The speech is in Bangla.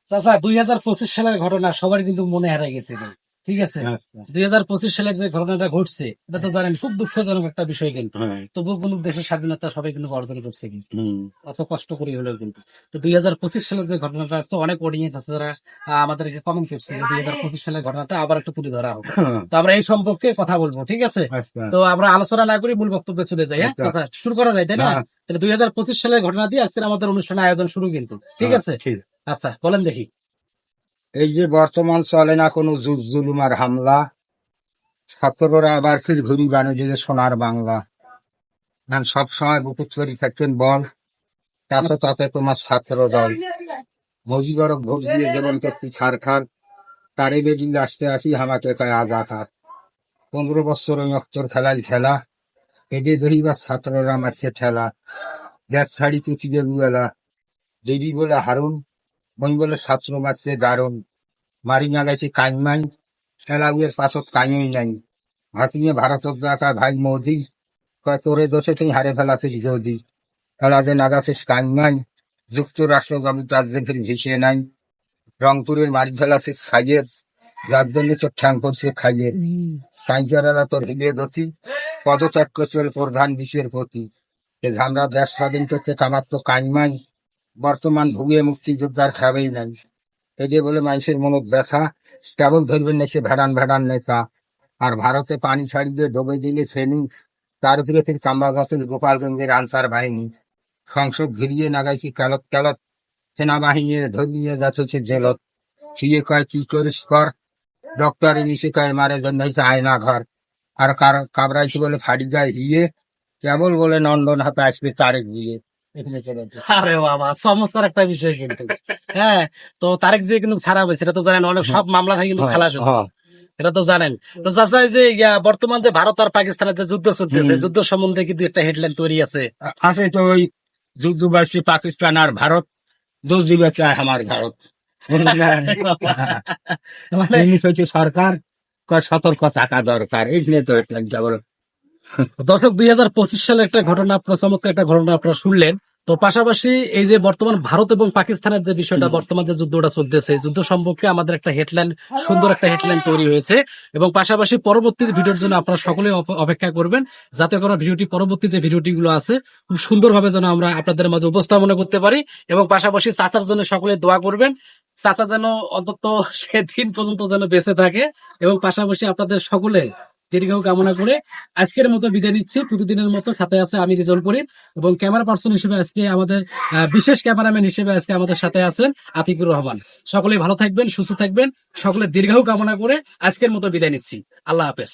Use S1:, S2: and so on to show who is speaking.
S1: চাচা 2025 সালের ঘটনা সবার কিন্তু মনে হারাই গেছে কিন্তু। ঠিক আছে,
S2: আচ্ছা।
S1: 2025 সালের যে ঘটনাটা ঘটছে এটা তো জানেন খুব দুঃখজনক একটা বিষয় কিন্তু।
S2: হ্যাঁ।
S1: তবুও কিন্তু দেশের স্বাধীনতা সবাই কিন্তু অর্জন করছে কিন্তু,
S2: হুম।
S1: অত কষ্ট করে হলেও কিন্তু। তো 2025 সালের যে ঘটনাটা আছে, অনেক অডিয়েন্স আছে যারা আমাদেরকে কমেন্ট করছে যে 2025 সালের ঘটনাটা আবার একটু তুলে ধরা হোক। তো আমরা এই সম্পর্কে কথা বলবো, ঠিক আছে?
S2: আচ্ছা।
S1: তো আমরা আলোচনা না করি মূল বক্তব্যে চলে যাই। হ্যাঁ
S2: আচ্ছা।
S1: চাচা, শুরু করা যায় তাই না?
S2: হ্যাঁ।
S1: তাহলে 2025 সালের ঘটনা দিয়ে আজকের আমাদের অনুষ্ঠানের আয়োজন শুরু কিন্তু, ঠিক
S2: হ্যাঁ,
S1: আছে?
S2: ঠিক।
S1: আচ্ছা বলেন দেখি।
S2: এই যে বর্তমান চলে না কোনো জুল জুলুম আর হামলা, ছাত্ররা আবার ফির ঘুরি বানিয়ে যে সোনার বাংলা। সব সময় বুকুত তৈরি থাকতেন বল, তাতে তাতে তোমার ছাত্র দল মজিবরক ভোট দিয়ে যেমন করছি ছাড়খার, তারে বেদিন আসতে আসি হামাকে কয় আজাকার। 15 বছর ওই অক্তর খেলায় খেলা, এদে দহিবার ছাত্ররা মারছে ঠেলা। গ্যাস ছাড়ি তুচি বেলা, দেবী বলে হারুন, বই বলে ছাত্র মারছে দারুণ। মারি না গেছে কাইমাই, খেলাউয়ের পাছত কাইই নাই। হাসিয়ে ভারতত যাতা ভাই মোদি, কয় তোরে দোষে তুই হারে ফেলাছিস যদি। খেলাতে নাগাছিস কাইমাই, যুক্তরাষ্ট্র আমি তার দেখে ভিসে নাই। রংপুরের মারি ফেলাছিস খাইয়ের, যার জন্য তোর ঠ্যাং করছে খাইয়ের। সাইকেলেরা তোর হিলে গতি, পদত্যাগ করছে প্রধান বিষয়ের প্রতি। আমরা দেশ স্বাধীন করছে আমার তো কাইমাই, বর্তমান ভুগে মুক্তিযোদ্ধার খাবেই নাই। এই যে বলে মানুষের মনত ব্যথা, কেবল ধরবেন না সে ভেড়ান ভেড়ান নেতা। আর ভারতে পানি ছাড়ি দিয়ে ডুবে দিলে ফেনি, তার উপরে ফির কাম্বা গাছের গোপালগঞ্জের আনসার বাহিনী। সংসদ ঘিরিয়ে নাগাইছি ক্যালত ক্যালত, সেনাবাহিনী ধরিয়ে যাচ্ছে জেলত। সিয়ে কয় কি করিস কর, ডক্টর ইংলিশে কয় মারে জন্য আয়না ঘর। আর কাবরাইছি বলে ফাড়ি যায় হিয়ে, কেবল বলে নন্দন হাতে আসবে তারেক বিয়ে। এখানে চলে আসে।
S1: আরে বাবা, চমৎকার একটা বিষয় কিন্তু। হ্যাঁ, তো তারেক যে কিন্তু ছাড়া হয়েছে এটা তো জানেন, অনেক সব মামলা থেকে কিন্তু
S2: হ্যাঁ,
S1: খালাস হচ্ছে,
S2: হ্যাঁ।
S1: এটা তো জানেন। তো চাচা, এই যে বর্তমান যে ভারত আর পাকিস্তানের যে যুদ্ধ চলতেছে,
S2: হুম।
S1: যুদ্ধ সম্বন্ধে কিন্তু একটা হেডলাইন তৈরি আছে।
S2: আছে তো ওই যুদ্ধবাসী পাকিস্তান আর ভারত, দোষ দিবে চায় আমার ভারত।
S1: মানে
S2: জিনিস হচ্ছে সরকার, কয় সতর্ক থাকা দরকার, এই নিয়ে তো কেবল।
S1: দর্শক, 2025 সালে একটা ঘটনা, আপনার চমৎকার একটা ঘটনা আপনারা শুনলেন। তো পাশাপাশি এই যে বর্তমান ভারত এবং পাকিস্তানের যে বিষয়টা, বর্তমান যে যুদ্ধটা চলতেছে, যুদ্ধ সম্পর্কে আমাদের একটা হেডলাইন, সুন্দর একটা হেডলাইন তৈরি হয়েছে। এবং পাশাপাশি পরবর্তী ভিডিওর জন্য আপনারা সকলে অপেক্ষা করবেন, যাতে কোনো ভিডিওটি, পরবর্তী যে ভিডিওটি গুলো আছে খুব সুন্দরভাবে যেন আমরা আপনাদের মাঝে উপস্থাপনা করতে পারি। এবং পাশাপাশি চাচার জন্য সকলে দোয়া করবেন, চাচা যেন অন্তত সেদিন পর্যন্ত যেন বেঁচে থাকে। এবং পাশাপাশি আপনাদের সকলে দীর্ঘ কামনা করে আজকের মতো বিদায় নিচ্ছি। প্রতিদিনের মতো সাথে আছে আমি রিজল করিম, এবং ক্যামেরা পার্সন হিসেবে আজকে আমাদের বিশেষ ক্যামেরাম্যান হিসেবে আজকে আমাদের সাথে আছেন আতিকুর রহমান। সকলে ভালো থাকবেন, সুস্থ থাকবেন, সকলে দীর্ঘ কামনা করে আজকের মতো বিদায় নিচ্ছি। আল্লাহ হাফেজ।